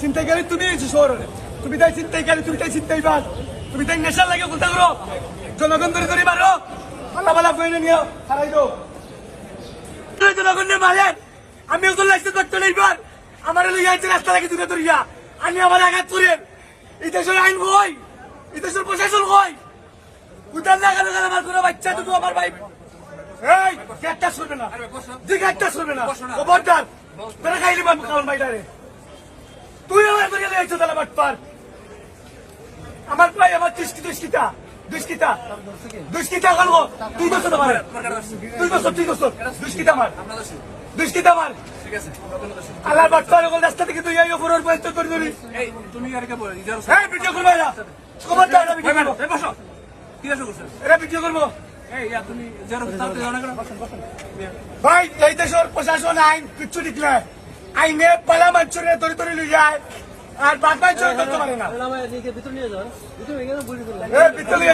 চিন্তাইকারী তুমি শহরে, তুমি তাই চিন্তাইকারী, তুমি তাই চিন্তাইবার, তুমি তাই নেশার লাগে কোনটা করো, জনগণ ধরে ধরে মারো, পালা পালা বইনে নিও, হারাই দো জনগণের মারেন। আমি একজন লাগছে ধরতে নেইবার, আমার লইয়া আছে রাস্তা লাগে দূরে ধরিয়া, আমি আমার আঘাত করেন। এই দেশের আইন কই, এই দেশের প্রশাসন কই, উদার না কেন আমার কোনো বাচ্চা দুটো আমার ভাই এই একটা শুনবে না, দিকে একটা শুনবে না, খবরদার তোরা খাইলি কারণ বাইরে তুই আমার করে গেছো তাহলে বাটপার আমার ভাই আমার দুষ্কিতা দুষ্কিতা দুষ্কিতা করবো তুই দোষ তো মারে তুই দোষ দুষ্কিতা মার দুষ্কিতা মার আল্লাহ বাটপার ওগুলো রাস্তা থেকে তুই আইও ফোনের পয়সা করে ধরি তুমি আর কে বলে এই ভিডিও করবো না খবরদার আমি ভিডিও করবো কি আছে করছেন এটা ভিডিও করবো তুমি যারা তাতে জানা কেন ভাই এই দেশের প্রশাসন আইন কিচ্ছু ঠিক নাই আইনে পালা মাঞ্চরে ধরে ধরে লই যায় আর বাদ মাঞ্চরে ধরতে পারে না ভিতরে নিয়ে যান ভিতরে ভিতরে